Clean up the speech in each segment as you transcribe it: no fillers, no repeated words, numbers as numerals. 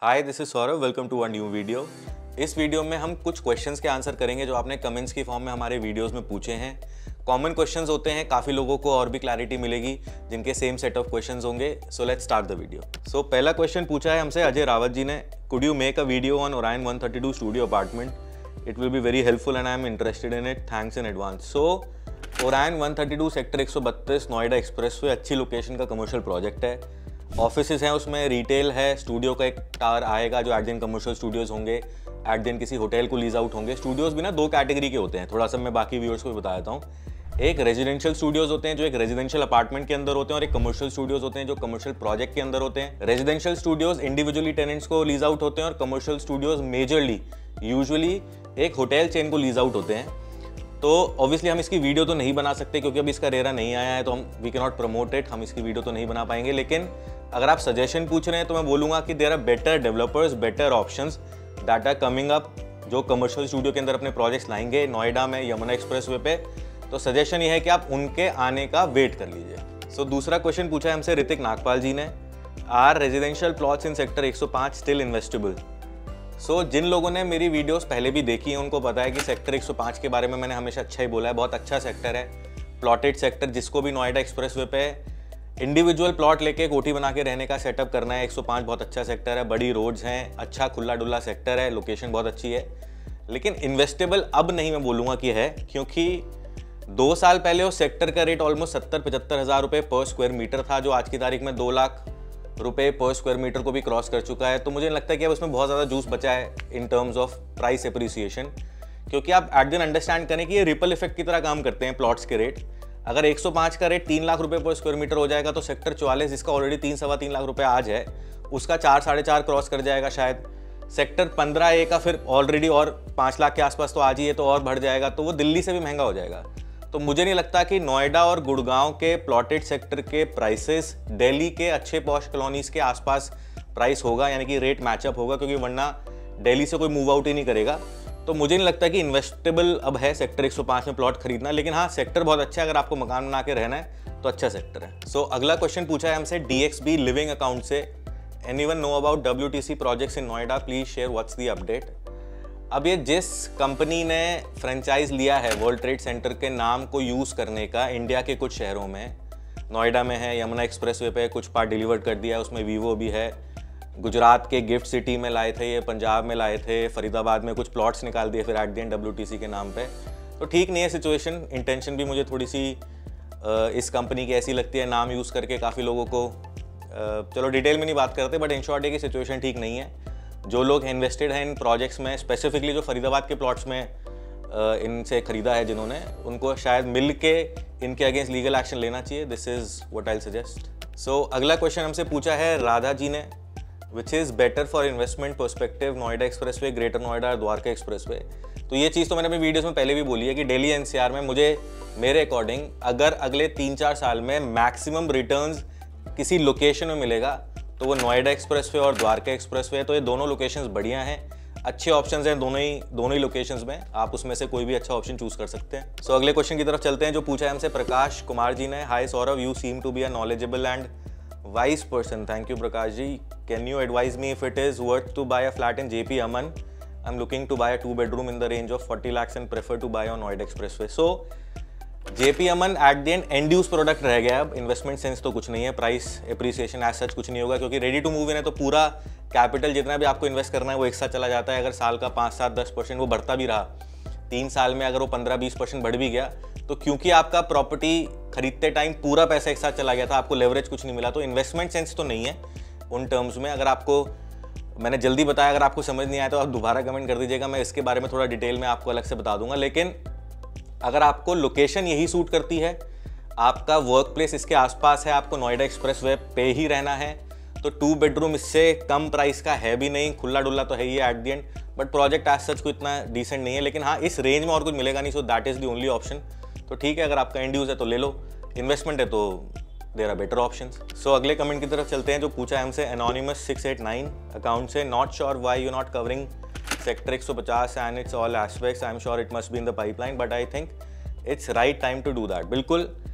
Hi this is Saurabh, welcome to a new video. इस video में हम कुछ क्वेश्चंस के आंसर करेंगे जो आपने कमेंट्स की फॉर्म में हमारे वीडियोस में पूछे हैं। कॉमन क्वेश्चंस होते हैं, काफ़ी लोगों को और भी क्लैरिटी मिलेगी जिनके सेम सेट ऑफ क्वेश्चंस होंगे। So let's start the video. So पहला क्वेश्चन पूछा है हमसे अजय रावत जी ने, could you make a video on Orion 132 studio apartment, it will be very helpful and I am interested in it, thanks in advance. So Orion 132 sector 132 Noida expressway अच्छी location का commercial project है। Offices हैं, उसमें retail है, studio का एक tower आएगा जो एट दिन कमर्शियल स्टूडियोज होंगे, एट दिन किसी होटल को लीज आउट होंगे। स्टूडियोज भी ना दो कैटेगरी के होते हैं, थोड़ा सा मैं बाकी व्यूअर्स को भी बता देता हूँ। एक रेजिडेंशियल स्टूडियोज होते हैं जो एक रेजिडेंशियल अपार्टमेंट के अंदर होते हैं, और एक कमर्शियल स्टूडियोज होते हैं जो कमर्शियल प्रोजेक्ट के अंदर होते हैं। रेजिडेंशियल स्टूडियोज इंडिविजुअली टेनेंट्स को लीज आउट होते हैं, और कमर्शियल स्टूडियोज मेजरली यूजुअली एक होटल चेन को लीज आउट होते हैं। तो ऑब्वियसली हम इसकी वीडियो तो नहीं बना सकते क्योंकि अभी इसका रेरा नहीं आया है, तो हम we can not promote it, हम इसकी वीडियो तो नहीं बना पाएंगे। लेकिन अगर आप सजेशन पूछ रहे हैं तो मैं बोलूँगा कि there are better developers, better options that are coming up, जो कमर्शियल स्टूडियो के अंदर अपने प्रोजेक्ट्स लाएंगे नोएडा में, यमुना एक्सप्रेसवे पे। तो सजेशन ये है कि आप उनके आने का वेट कर लीजिए। सो दूसरा क्वेश्चन पूछा है हमसे ऋतिक नागपाल जी ने, are residential plots in sector 105 still investable. So जिन लोगों ने मेरी वीडियोस पहले भी देखी है उनको पता है कि सेक्टर 105 के बारे में मैंने हमेशा अच्छा ही बोला है। बहुत अच्छा सेक्टर है, प्लॉटेड सेक्टर, जिसको भी नोएडा एक्सप्रेसवे पे इंडिविजुअल प्लॉट लेके कोठी बना के रहने का सेटअप करना है। 105 बहुत अच्छा सेक्टर है, बड़ी रोड्स हैं, अच्छा खुला डुल्ला सेक्टर है, लोकेशन बहुत अच्छी है। लेकिन इन्वेस्टेबल अब नहीं मैं बोलूँगा कि है, क्योंकि 2 साल पहले उस सेक्टर का रेट ऑलमोस्ट 70-75 हज़ार रुपये पर स्क्वायर मीटर था, जो आज की तारीख में 2 लाख रुपए पर स्क्वायर मीटर को भी क्रॉस कर चुका है। तो मुझे लगता है कि अब उसमें बहुत ज़्यादा जूस बचा है in terms of price appreciation, क्योंकि आप एट दिन अंडरस्टैंड करें कि ये रिपल इफेक्ट की तरह काम करते हैं प्लॉट्स के रेट। अगर 105 का रेट 3 लाख रुपए पर स्क्वायर मीटर हो जाएगा तो सेक्टर 44 जिसका ऑलरेडी 3-3.25 लाख रुपए आज है, उसका 4-4.5 क्रॉस कर जाएगा शायद। सेक्टर 15A का फिर ऑलरेडी और 5 लाख के आसपास तो आज ही है, तो और बढ़ जाएगा, तो वो दिल्ली से भी महंगा हो जाएगा। तो मुझे नहीं लगता कि नोएडा और गुड़गांव के प्लॉटेड सेक्टर के प्राइसेस दिल्ली के अच्छे पॉश कॉलोनीज के आसपास प्राइस होगा, यानी कि रेट मैचअप होगा, क्योंकि वरना दिल्ली से कोई मूव आउट ही नहीं करेगा। तो मुझे नहीं लगता कि इन्वेस्टेबल अब है सेक्टर 105 में प्लॉट खरीदना। लेकिन हाँ, सेक्टर बहुत अच्छा है, अगर आपको मकान बना के रहना है तो अच्छा सेक्टर है। सो अगला क्वेश्चन पूछा है हमसे DXB लिविंग अकाउंट से, anyone know about WTC projects in Noida, please share what's the update. अब ये जिस कंपनी ने फ्रेंचाइज लिया है वर्ल्ड ट्रेड सेंटर के नाम को यूज़ करने का इंडिया के कुछ शहरों में, नोएडा में है, यमुना एक्सप्रेसवे पे कुछ पार्ट डिलीवर कर दिया है, उसमें वीवो भी है, गुजरात के गिफ्ट सिटी में लाए थे, ये पंजाब में लाए थे, फरीदाबाद में कुछ प्लॉट्स निकाल दिए फिर एट द एंड WTC के नाम पे। तो ठीक नहीं है सिचुएशन। इंटेंशन भी मुझे थोड़ी सी इस कंपनी की ऐसी लगती है, नाम यूज़ करके काफ़ी लोगों को, चलो डिटेल में नहीं बात करते, बट इन शॉर्ट है कि सिचुएशन ठीक नहीं है। जो लोग इन्वेस्टेड हैं इन प्रोजेक्ट्स में, स्पेसिफिकली जो फरीदाबाद के प्लॉट्स में इनसे ख़रीदा है जिन्होंने, उनको शायद मिल के इनके अगेंस्ट लीगल एक्शन लेना चाहिए। This is what I suggest. So अगला क्वेश्चन हमसे पूछा है राधा जी ने, which is better for investment perspective, Noida expressway, greater Noida और द्वारका एक्सप्रेसवे। तो ये चीज़ तो मैंने अपनी वीडियोस में पहले भी बोली है कि दिल्ली NCR में मुझे, मेरे अकॉर्डिंग, अगर अगले 3-4 साल में मैक्सिमम रिटर्न्स किसी लोकेशन में मिलेगा तो वो नोएडा एक्सप्रेसवे और द्वारका एक्सप्रेसवे है। तो ये दोनों लोकेशंस बढ़िया हैं, अच्छे ऑप्शंस हैं दोनों ही लोकेशंस में, आप उसमें से कोई भी अच्छा ऑप्शन चूज कर सकते हैं। सो अगले क्वेश्चन की तरफ चलते हैं जो पूछा है हमसे प्रकाश कुमार जी ने, hi Saurabh, you seem to be a knowledgeable and wise person, thank you Prakash ji, can you advise me if it is worth to buy a flat in JP Aman, I am looking to buy a 2 bedroom in the range of 40 lakhs and prefer to buy on Noida expressway. So JP Aman at the end use product रह गया, अब investment sense तो कुछ नहीं है, price appreciation as such कुछ नहीं होगा, क्योंकि रेडी टू मूव इन है तो पूरा कैपिटल जितना भी आपको इन्वेस्ट करना है वो एक साथ चला जाता है। अगर साल का 5-7-10% वो बढ़ता भी रहा, 3 साल में अगर वो 15-20% बढ़ भी गया, तो क्योंकि आपका प्रॉपर्टी खरीदते टाइम पूरा पैसा एक साथ चला गया था, आपको लेवरेज कुछ नहीं मिला, तो इन्वेस्टमेंट सेंस तो नहीं है उन टर्म्स में। अगर आपको मैंने जल्दी बताया, अगर आपको समझ नहीं आया तो आप दोबारा कमेंट कर दीजिएगा, मैं इसके बारे में थोड़ा डिटेल में आपको अलग से बता दूंगा। लेकिन अगर आपको लोकेशन यही सूट करती है, आपका वर्क प्लेस इसके आसपास है, आपको नोएडा एक्सप्रेसवे पे ही रहना है, तो 2 bedroom इससे कम प्राइस का है भी नहीं, खुला डुल्ला तो है ही at the end, but project as such को इतना डिसेंट नहीं है। लेकिन हाँ, इस रेंज में और कुछ मिलेगा नहीं, so that is the only option. तो ठीक है, अगर आपका एंड यूज है तो ले लो, इन्वेस्टमेंट है तो देयर आर बेटर ऑप्शंस। सो अगले कमेंट की तरफ चलते हैं जो पूछा है हमसे एनोनिमस 689 अकाउंट से, not sure why you not covering sector 150 and it's all aspects, I am sure it must be in the pipeline, but I think it's right time to do that. बिल्कुल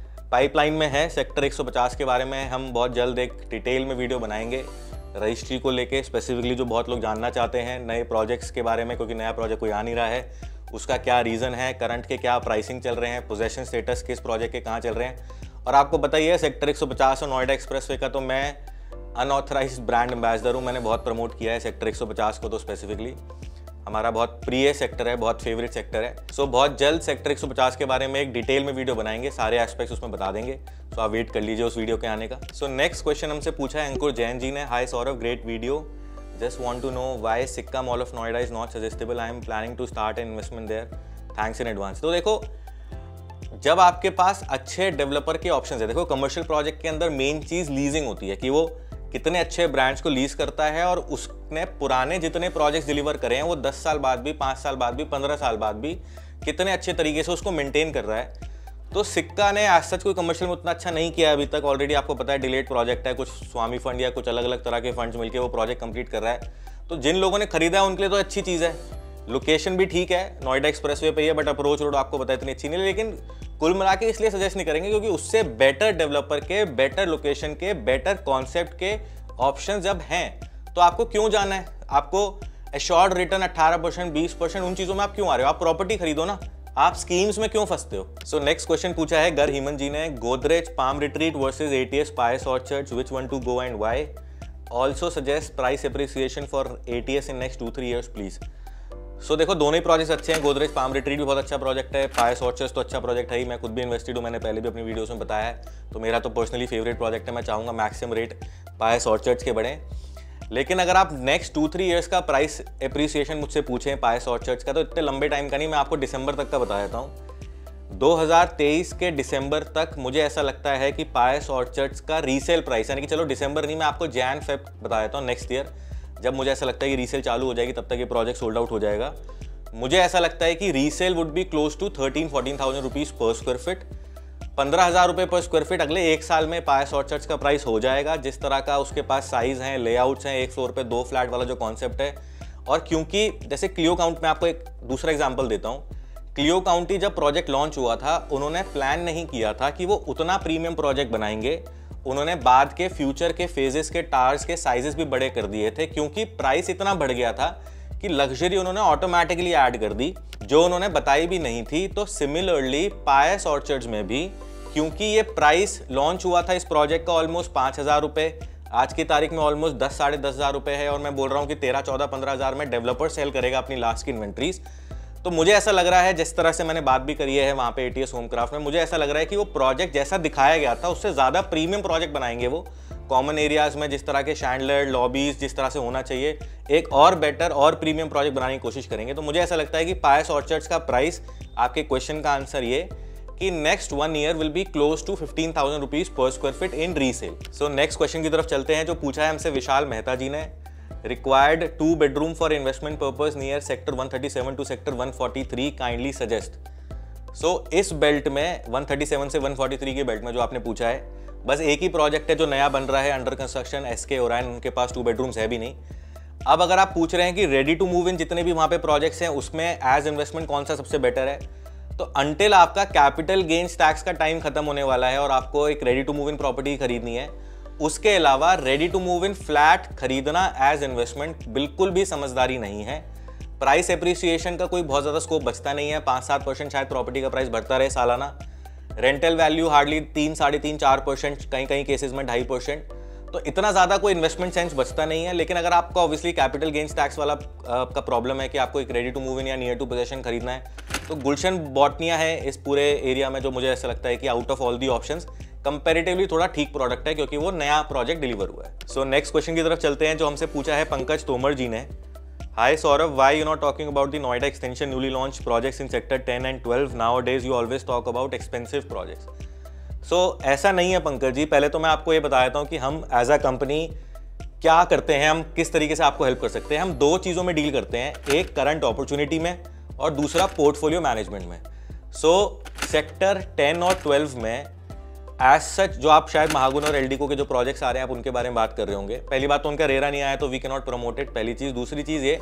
pipeline में है sector 150 के बारे में, हम बहुत जल्द एक डिटेल में वीडियो बनाएंगे। रजिस्ट्री को लेके स्पेसिफिकली जो बहुत लोग जानना चाहते हैं नए प्रोजेक्ट्स के बारे में, क्योंकि नया प्रोजेक्ट कोई आ नहीं रहा है, उसका क्या रीज़न है, करंट के क्या प्राइसिंग चल रहे हैं, पोजेशन स्टेटस किस प्रोजेक्ट के कहाँ चल रहे हैं। और आपको बताइए सेक्टर 150 और नोएडा एक्सप्रेसवे का तो मैं अनऑथराइज्ड ब्रांड एम्बेसडर हूँ, मैंने बहुत प्रमोट किया है सेक्टर 150 को, तो स्पेसिफिकली हमारा बहुत प्रिय सेक्टर है, बहुत फेवरेट सेक्टर है। सो बहुत जल्द सेक्टर 150 के बारे में एक डिटेल में वीडियो बनाएंगे, सारे एस्पेक्ट्स उसमें बता देंगे। सो आप वेट कर लीजिए उस वीडियो के आने का। सो नेक्स्ट क्वेश्चन हमसे पूछा है अंकुर जैन जी ने। Hi Saurabh, great video, just want to know why Sikka mall of Noida is not suggestable, I am planning to start an investment there, thanks in advance. तो देखो, जब आपके पास अच्छे डेवलपर के ऑप्शन है, देखो कमर्शियल प्रोजेक्ट के अंदर मेन चीज़ लीजिंग होती है कि वो कितने अच्छे ब्रांड्स को लीज करता है और उसने पुराने जितने प्रोजेक्ट्स डिलीवर करे हैं वो 10 साल बाद भी, 5 साल बाद भी, 15 साल बाद भी कितने अच्छे तरीके से उसको मेंटेन कर रहा है। तो सिक्का ने आज सच कोई कमर्शियल में उतना अच्छा नहीं किया अभी तक। ऑलरेडी आपको पता है डिलेड प्रोजेक्ट है, कुछ स्वामी फंड या कुछ अलग अलग तरह के फंड्स मिलकर वो प्रोजेक्ट कंप्लीट कर रहा है। तो जिन लोगों ने खरीदा है उनके लिए तो अच्छी चीज़ है। लोकेशन भी ठीक है, नोएडा एक्सप्रेसवे पे ही है, बट अप्रोच रोड आपको पता है इतनी अच्छी नहीं है। लेकिन कुल मिला के इसलिए सजेस्ट नहीं करेंगे क्योंकि उससे बेटर डेवलपर के, बेटर लोकेशन के, बेटर कॉन्सेप्ट के ऑप्शन जब हैं तो आपको क्यों जाना है। आपको एश्योर्ड रिटर्न 18%, 20%, उन चीज़ों में आप क्यों आ रहे हो? आप प्रॉपर्टी खरीदो ना, आप स्कीम्स में क्यों फंसते हो। सो नेक्स्ट क्वेश्चन पूछा है गर हेमंत जी ने। Godrej palm retreat versus ATS Pious orchards, which one to go and why? Also suggest price appreciation for ATS in next 2-3 years please. So देखो, दोनों ही प्रोजेक्ट्स अच्छे हैं। गोदरेज पाम रिट्रीट भी बहुत अच्छा प्रोजेक्ट है, पायस ऑर्चर्ड्स तो अच्छा प्रोजेक्ट है ही। मैं खुद भी इन्वेस्टेड हूँ, मैंने पहले भी अपनी वीडियोस में बताया है। तो मेरा तो पर्सनली फेवरेट प्रोजेक्ट है। मैं चाहूँगा मैक्सिमम रेट पायस ऑर्चर्ड्स के बढ़े। लेकिन अगर आप नेक्स्ट 2-3 ईयर्स का प्राइस एप्रिसिएशन मुझसे पूछें पायस ऑर्चर्ड्स का, तो इतने लंबे टाइम का नहीं, मैं आपको दिसंबर तक का बता देता हूँ। 2023 के दिसंबर तक मुझे ऐसा लगता है कि पायस ऑर्चर्ड्स का रीसेल प्राइस, यानी कि चलो दिसंबर नहीं, मैं आपको जैन फेब बता देता हूँ नेक्स्ट ईयर, जब मुझे ऐसा लगता है कि रीसेल चालू हो जाएगी, तब तक ये प्रोजेक्ट सोल्ड आउट हो जाएगा। मुझे ऐसा लगता है कि resale would be close to 13-14,000 rupees per square feet. 15,000 रुपये पर स्क्वायर फीट अगले 1 साल में पायस ऑर्चर्ड्स का प्राइस हो जाएगा, जिस तरह का उसके पास साइज़ हैं, लेआउट्स हैं, 1 फ्लोर पे 2 फ्लैट वाला जो कॉन्सेप्ट है। और क्योंकि जैसे क्लियो काउंट में आपको एक दूसरा एग्जांपल देता हूँ, क्लियो काउंटी जब प्रोजेक्ट लॉन्च हुआ था, उन्होंने प्लान नहीं किया था कि वो उतना प्रीमियम प्रोजेक्ट बनाएंगे। उन्होंने बाद के फ्यूचर के फेजेस के टावर्स के साइजेस भी बड़े कर दिए थे, क्योंकि प्राइस इतना बढ़ गया था कि लग्जरी उन्होंने ऑटोमेटिकली ऐड कर दी, जो उन्होंने बताई भी नहीं थी। तो सिमिलरली पायस ऑर्चर्ड्स में भी, क्योंकि ये प्राइस लॉन्च हुआ था इस प्रोजेक्ट का ऑलमोस्ट 5,000 रुपये, आज की तारीख में ऑलमोस्ट 10-10,500 10,000 रुपये है, और मैं बोल रहा हूँ कि 13-14-15,000 में डेवलपर सेल करेगा अपनी लास्ट की इन्वेंट्रीज। तो मुझे ऐसा लग रहा है, जिस तरह से मैंने बात भी करी है वहाँ पे ATS होमक्राफ्ट में, मुझे ऐसा लग रहा है कि वो प्रोजेक्ट जैसा दिखाया गया था उससे ज़्यादा प्रीमियम प्रोजेक्ट बनाएंगे वो। कॉमन एरियाज़ में जिस तरह के शैंडलर लॉबीज जिस तरह से होना चाहिए, एक और बेटर और प्रीमियम प्रोजेक्ट बनाने की कोशिश करेंगे। तो मुझे ऐसा लगता है कि पायस ऑर्चर्ड्स का प्राइस, आपके क्वेश्चन का आंसर ये कि next 1 year will be close to 15,000 rupees per square feet in resale. So next question की तरफ चलते हैं, जो पूछा है हमसे विशाल मेहता जी ने। Required 2 bedroom for investment purpose near sector 137 to sector 143, kindly suggest. So इस बेल्ट में 137 से 143 के बेल्ट में जो आपने पूछा है, बस एक ही प्रोजेक्ट है जो नया बन रहा है अंडर कंस्ट्रक्शन, SK ओरायन, उनके पास 2 बेडरूम्स है भी नहीं। अब अगर आप पूछ रहे हैं कि रेडी टू मूव इन जितने भी वहाँ पे प्रोजेक्ट्स हैं उसमें एज इन्वेस्टमेंट कौन सा सबसे बेटर है, तो अंटिल आपका कैपिटल गेन्स टैक्स का टाइम खत्म होने वाला है और आपको एक ready to move in property खरीदनी है, उसके अलावा ready to move in flat खरीदना एज इन्वेस्टमेंट बिल्कुल भी समझदारी नहीं है। प्राइस एप्रिसिएशन का कोई बहुत ज़्यादा स्कोप बचता नहीं है, 5-7% शायद प्रॉपर्टी का प्राइस बढ़ता रहे सालाना। रेंटल वैल्यू हार्डली 3-3.5%, कई केसेस में 2.5%। तो इतना ज़्यादा कोई इन्वेस्टमेंट सेंस बचता नहीं है। लेकिन अगर आपका ऑब्वियसली कैपिटल गेन्स टैक्स वाला का प्रॉब्लम है कि आपको एक रेडी टू मूव इन या नियर टू पोजेशन खरीदना है, तो गुलशन बॉटनिया है इस पूरे एरिया में जो मुझे ऐसा लगता है कि out of all the options comparatively थोड़ा ठीक प्रोडक्ट है, क्योंकि वो नया प्रोजेक्ट डिलीवर हुआ है। सो नेक्स्ट क्वेश्चन की तरफ चलते हैं, जो हमसे पूछा है पंकज तोमर जी ने। Hi Saurav, why you not talking about the Noida extension newly launched projects in sector 10 and 12? Nowadays you always talk about expensive projects. So ऐसा नहीं है पंकज जी। पहले तो मैं आपको ये बता देता हूँ कि हम एज अ कंपनी क्या करते हैं, हम किस तरीके से आपको हेल्प कर सकते हैं। हम 2 चीज़ों में डील करते हैं, एक करंट अपॉर्चुनिटी में और दूसरा पोर्टफोलियो मैनेजमेंट में। सो सेक्टर 10 और 12 में एज सच जो आप शायद महागुन और एलडीको के जो प्रोजेक्ट्स आ रहे हैं आप उनके बारे में बात कर रहे होंगे। पहली बात तो उनका रेरा नहीं आया तो we can not promote it, पहली चीज़। दूसरी चीज़ ये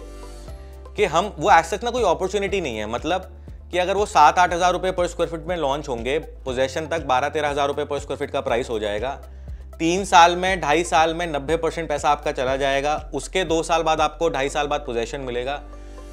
कि हम वो एज सच ना कोई अपॉर्चुनिटी नहीं है, मतलब कि अगर वो 7-8 हज़ार रुपये पर स्क्वायर फीट में लॉन्च होंगे, पोजेशन तक 12-13 हज़ार रुपये पर स्क्वायर फीट का प्राइस हो जाएगा। 3 साल में 2.5 साल में 90% पैसा आपका चला जाएगा, उसके 2 साल बाद आपको 2.5 साल बाद पोजेशन मिलेगा।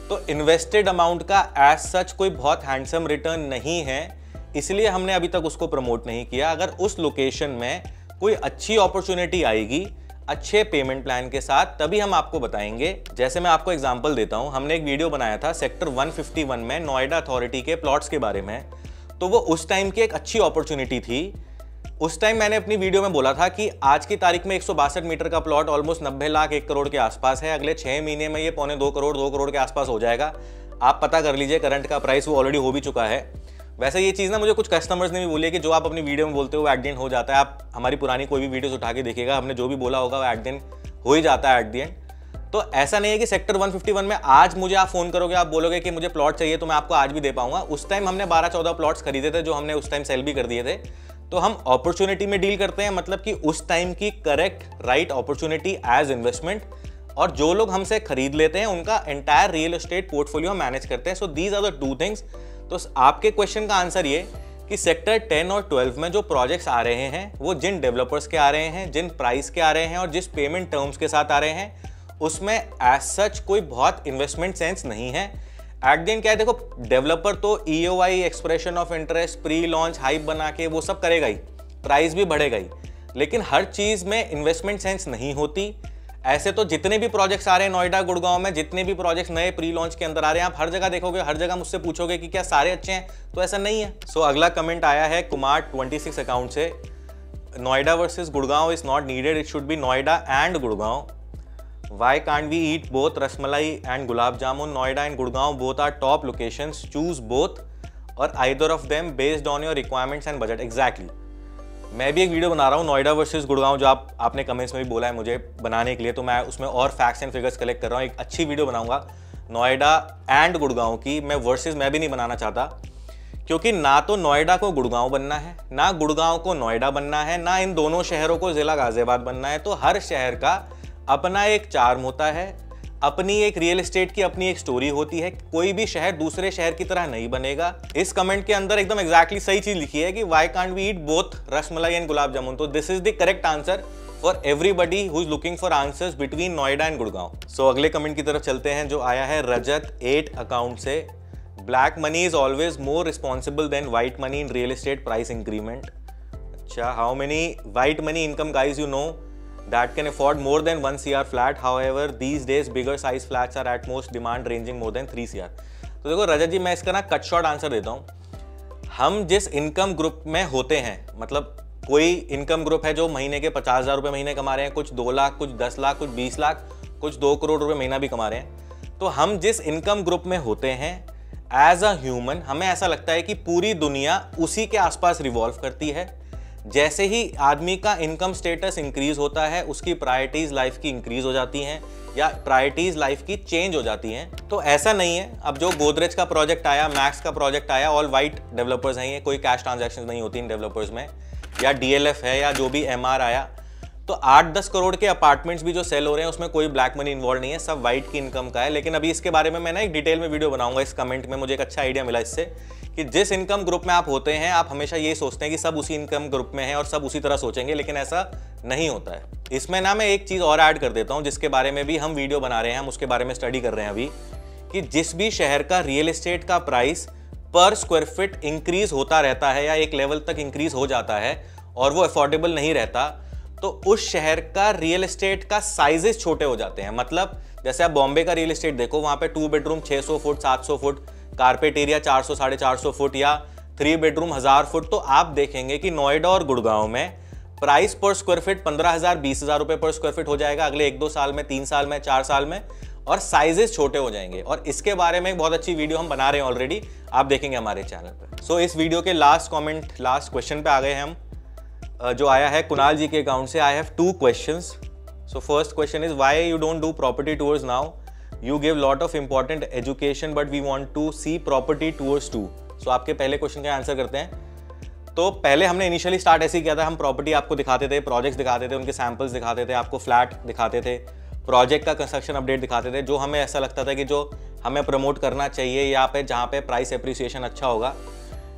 तो इन्वेस्टेड अमाउंट का एज सच कोई बहुत हैंडसम रिटर्न नहीं है, इसलिए हमने अभी तक उसको प्रमोट नहीं किया। अगर उस लोकेशन में कोई अच्छी अपॉर्चुनिटी आएगी अच्छे पेमेंट प्लान के साथ, तभी हम आपको बताएंगे। जैसे मैं आपको एग्जांपल देता हूं, हमने एक वीडियो बनाया था सेक्टर 151 में नोएडा अथॉरिटी के प्लॉट्स के बारे में, तो वो उस टाइम की एक अच्छी अपॉर्चुनिटी थी। उस टाइम मैंने अपनी वीडियो में बोला था कि आज की तारीख में 162 मीटर का प्लॉट ऑलमोस्ट 90 लाख 1 करोड़ के आसपास है। अगले 6 महीने में ये 1.25 करोड़ के आसपास हो जाएगा। आप पता कर लीजिए, करंट का प्राइस वो ऑलरेडी हो भी चुका है। वैसे ये चीज़ ना मुझे कुछ कस्टमर्स ने भी बोली है कि जो आप अपनी वीडियो में बोलते हो वो एट द एंड हो जाता है। आप हमारी पुरानी कोई भी वीडियोस उठा के देखिएगा, हमने जो भी बोला होगा वो एट द एंड हो ही जाता है एट द एंड। तो ऐसा नहीं है कि सेक्टर 151 में आज मुझे आप फोन करोगे, आप बोलोगे कि मुझे प्लॉट चाहिए तो मैं आपको आज भी दे पाऊंगा। उस टाइम हमने 12-14 प्लॉट्स खरीदे थे जो हमने उस टाइम सेल भी कर दिए थे। तो हम अपॉर्चुनिटी में डील करते हैं, मतलब कि उस टाइम की correct right opportunity as investment, और जो लोग हमसे खरीद लेते हैं उनका entire real estate portfolio manage करते हैं। So these are the 2 things. तो आपके क्वेश्चन का आंसर ये कि सेक्टर 10 और 12 में जो प्रोजेक्ट्स आ रहे हैं वो जिन डेवलपर्स के आ रहे हैं, जिन प्राइस के आ रहे हैं और जिस पेमेंट टर्म्स के साथ आ रहे हैं, उसमें एज सच कोई बहुत इन्वेस्टमेंट सेंस नहीं है। एट द एंड क्या है, देखो डेवलपर तो EOI expression of interest, pre launch hype बना के वो सब करेगा ही, प्राइस भी बढ़ेगा ही, लेकिन हर चीज़ में इन्वेस्टमेंट सेंस नहीं होती। ऐसे तो जितने भी प्रोजेक्ट्स आ रहे हैं नोएडा गुड़गांव में, जितने भी प्रोजेक्ट्स नए प्री लॉन्च के अंदर आ रहे हैं, आप हर जगह देखोगे, हर जगह मुझसे पूछोगे कि क्या सारे अच्छे हैं, तो ऐसा नहीं है। सो अगला कमेंट आया है कुमार 26 अकाउंट से, Noida versus Gurgaon is not needed, it should be Noida and Gurgaon. Why can't we eat both rasmalai and gulab jamun? Noida and Gurgaon both are top locations. Choose both or either of them based on your requirements and budget. Exactly. मैं भी एक video बना रहा हूँ Noida versus Gurgaon, जो आपने comments में भी बोला है मुझे बनाने के लिए, तो मैं उसमें और फैक्ट्स एंड फिगर्स कलेक्ट कर रहा हूँ। एक अच्छी वीडियो बनाऊंगा नोएडा एंड गुड़गांव की। मैं वर्सेस मैं भी नहीं बनाना चाहता, क्योंकि ना तो नोएडा को गुड़गांव बनना है, ना गुड़गांव को नोएडा बनना है, ना इन दोनों शहरों को जिला गाजियाबाद बनना है। तो हर शहर का अपना एक चार्म होता है, अपनी एक रियल एस्टेट की अपनी एक स्टोरी होती है। कोई भी शहर दूसरे शहर की तरह नहीं बनेगा। इस कमेंट के अंदर एकदम एग्जैक्टली सही चीज लिखी है कि why can't we eat both rasmalai and gulab jamun. तो this is the correct answer for everybody who is looking for answers between Noida and Gurgaon. So अगले कमेंट की तरफ चलते हैं, जो आया है रजत 8 अकाउंट से। Black money is always more responsible than white money in real estate price increment. अच्छा, how many white money income guys you know that can afford more than 1 CR flat? However, these days bigger size flats are at most demand ranging more than 3 CR. तो देखो रजत जी, मैं इसका ना cut short answer देता हूँ। हम जिस income group में होते हैं, मतलब कोई इनकम ग्रुप है जो महीने के 50,000 रुपये महीने कमा रहे हैं, कुछ 2 लाख, कुछ 10 लाख, कुछ 20 लाख, कुछ 2 करोड़ रुपये महीना भी कमा रहे हैं। तो हम जिस इनकम ग्रुप में होते हैं एज अ ह्यूमन, हमें ऐसा लगता है कि पूरी दुनिया उसी के आसपास रिवॉल्व करती है। जैसे ही आदमी का इनकम स्टेटस इंक्रीज होता है, उसकी प्रायोरिटीज लाइफ की इंक्रीज हो जाती हैं या प्रायोरिटीज लाइफ की चेंज हो जाती हैं। तो ऐसा नहीं है। अब जो गोदरेज का प्रोजेक्ट आया, मैक्स का प्रोजेक्ट आया, ऑल वाइट डेवलपर्स हैं, ये कोई कैश ट्रांजैक्शन नहीं होती इन डेवलपर्स में, या DLF है या जो भी MR आया, तो 8-10 करोड़ के अपार्टमेंट्स भी जो सेल हो रहे हैं उसमें कोई ब्लैक मनी इन्वॉल्व नहीं है, सब वाइट की इनकम का है। लेकिन अभी इसके बारे में मैं ना एक डिटेल में वीडियो बनाऊंगा। इस कमेंट में मुझे एक अच्छा आइडिया मिला इससे, कि जिस इनकम ग्रुप में आप होते हैं, आप हमेशा ये सोचते हैं कि सब उसी इनकम ग्रुप में है और सब उसी तरह सोचेंगे, लेकिन ऐसा नहीं होता है। इसमें ना मैं एक चीज़ और ऐड कर देता हूँ, जिसके बारे में भी हम वीडियो बना रहे हैं, हम उसके बारे में स्टडी कर रहे हैं अभी, कि जिस भी शहर का रियल एस्टेट का प्राइस पर स्क्वायर फीट इंक्रीज होता रहता है या एक लेवल तक इंक्रीज हो जाता है और वो अफोर्डेबल नहीं रहता, तो उस शहर का रियल एस्टेट का साइजेस छोटे हो जाते हैं। मतलब जैसे आप बॉम्बे का रियल एस्टेट देखो, वहाँ पे 2 bedroom 600 foot 700 foot, carpet area 400-450 foot, या 3 बेडरूम 1000 फुट, तो आप देखेंगे कि नोएडा और गुड़गांव में प्राइस पर स्क्वायर फीट 15,000-20,000 रुपये पर स्क्वायर फीट हो जाएगा अगले 1-2 साल में, 3 साल में, 4 साल में, और साइजेस छोटे हो जाएंगे। और इसके बारे में एक बहुत अच्छी वीडियो हम बना रहे हैं ऑलरेडी, आप देखेंगे हमारे चैनल पर। सो इस वीडियो के लास्ट कॉमेंट, लास्ट क्वेश्चन पे आ गए हैं हम, जो आया है कुणाल जी के अकाउंट से। I have 2 questions. So first question is why you don't do property tours now? You give lot of important education but we want to see property tours too. So आपके पहले क्वेश्चन का answer करते हैं। तो पहले हमने initially start ऐसे ही किया था, हम प्रॉपर्टी आपको दिखाते थे, प्रोजेक्ट्स दिखाते थे, उनके सैंपल्स दिखाते थे, आपको फ्लैट दिखाते थे, प्रोजेक्ट का कंस्ट्रक्शन अपडेट दिखाते थे, जो हमें ऐसा लगता था कि जो हमें प्रमोट करना चाहिए या पे जहाँ पे प्राइस एप्रिसिएशन अच्छा होगा।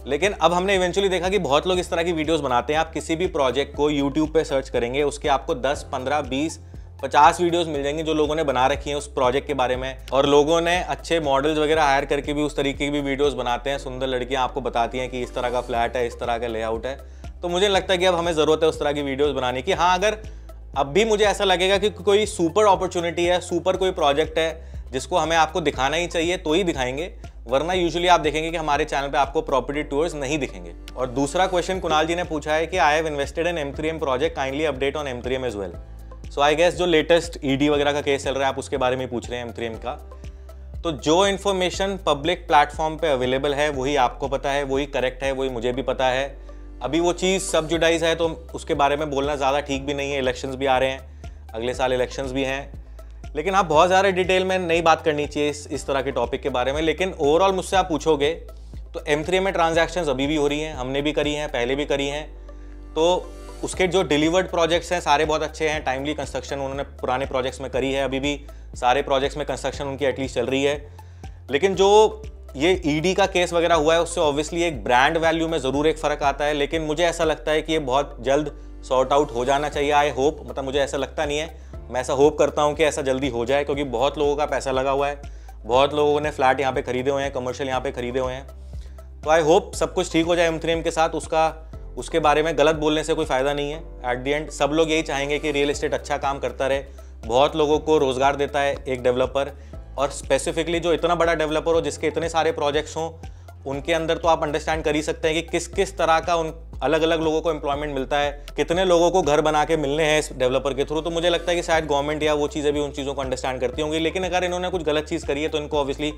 लेकिन अब हमने इवेंचुअली देखा कि बहुत लोग इस तरह की वीडियोस बनाते हैं। आप किसी भी प्रोजेक्ट को यूट्यूब पे सर्च करेंगे, उसके आपको 10, 15, 20, 50 वीडियोस मिल जाएंगी जो लोगों ने बना रखी हैं उस प्रोजेक्ट के बारे में। और लोगों ने अच्छे मॉडल्स वगैरह हायर करके भी उस तरीके की भी वीडियोस बनाते हैं। सुंदर लड़कियां आपको बताती हैं कि इस तरह का फ्लैट है, इस तरह का लेआउट है। तो मुझे लगता है कि अब हमें ज़रूरत है उस तरह की वीडियोज़ बनाने की। हाँ, अगर अब भी मुझे ऐसा लगेगा कि कोई सुपर अपॉर्चुनिटी है, सुपर कोई प्रोजेक्ट है जिसको हमें आपको दिखाना ही चाहिए तो ही दिखाएंगे, वरना यूजुअली आप देखेंगे कि हमारे चैनल पे आपको प्रॉपर्टी टूर्स नहीं दिखेंगे। और दूसरा क्वेश्चन कुणाल जी ने पूछा है कि I have invested in M3M project, kindly update on M3M as well. So I guess जो लेटेस्ट ED वगैरह का केस चल रहा है आप उसके बारे में पूछ रहे हैं M3M का। तो जो इन्फॉर्मेशन पब्लिक प्लेटफॉर्म पे अवेलेबल है वही आपको पता है, वही करेक्ट है, वही मुझे भी पता है। अभी वो चीज़ सब्जुडाइज है तो उसके बारे में बोलना ज़्यादा ठीक भी नहीं है। इलेक्शंस भी आ रहे हैं, अगले साल इलेक्शंस भी हैं, लेकिन आप बहुत ज़्यादा डिटेल में नहीं बात करनी चाहिए इस तरह के टॉपिक के बारे में। लेकिन ओवरऑल मुझसे आप पूछोगे तो M3M में ट्रांजैक्शंस अभी भी हो रही हैं, हमने भी करी हैं, पहले भी करी हैं। तो उसके जो डिलीवर्ड प्रोजेक्ट्स हैं सारे बहुत अच्छे हैं, टाइमली कंस्ट्रक्शन उन्होंने पुराने प्रोजेक्ट्स में करी है, अभी भी सारे प्रोजेक्ट्स में कंस्ट्रक्शन उनकी एटलीस्ट चल रही है। लेकिन जो ये ED का केस वगैरह हुआ है उससे ऑब्वियसली एक ब्रांड वैल्यू में ज़रूर एक फ़र्क आता है, लेकिन मुझे ऐसा लगता है कि ये बहुत जल्द सॉर्ट आउट हो जाना चाहिए। आई होप, मतलब मुझे ऐसा लगता नहीं है, मैं ऐसा होप करता हूँ कि ऐसा जल्दी हो जाए, क्योंकि बहुत लोगों का पैसा लगा हुआ है, बहुत लोगों ने फ्लैट यहाँ पे खरीदे हुए हैं, कमर्शियल यहाँ पे खरीदे हुए हैं। तो आई होप सब कुछ ठीक हो जाए M3M के साथ। उसके बारे में गलत बोलने से कोई फ़ायदा नहीं है। एट द एंड सब लोग यही चाहेंगे कि रियल एस्टेट अच्छा काम करता रहे, बहुत लोगों को रोज़गार देता है एक डेवलपर, और स्पेसिफिकली जो इतना बड़ा डेवलपर हो जिसके इतने सारे प्रोजेक्ट्स हों, उनके अंदर तो आप अंडरस्टैंड कर ही सकते हैं कि किस किस तरह का उन अलग अलग लोगों को एम्प्लॉयमेंट मिलता है, कितने लोगों को घर बना के मिलने हैं इस डेवलपर के थ्रू। तो मुझे लगता है कि शायद गवर्नमेंट या वो चीज़ें भी उन चीज़ों को अंडरस्टैंड करती होंगी। लेकिन अगर इन्होंने कुछ गलत चीज़ करी है तो इनको ऑब्वियसली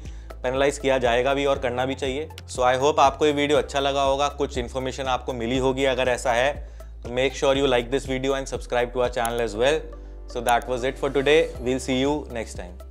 पेनलाइज किया जाएगा भी और करना भी चाहिए। सो आई होप आपको ये वीडियो अच्छा लगा होगा, कुछ इन्फॉर्मेशन आपको मिली होगी। अगर ऐसा है तो make sure you like this video and subscribe to our channel as well. So that was it for today, we'll see you next time.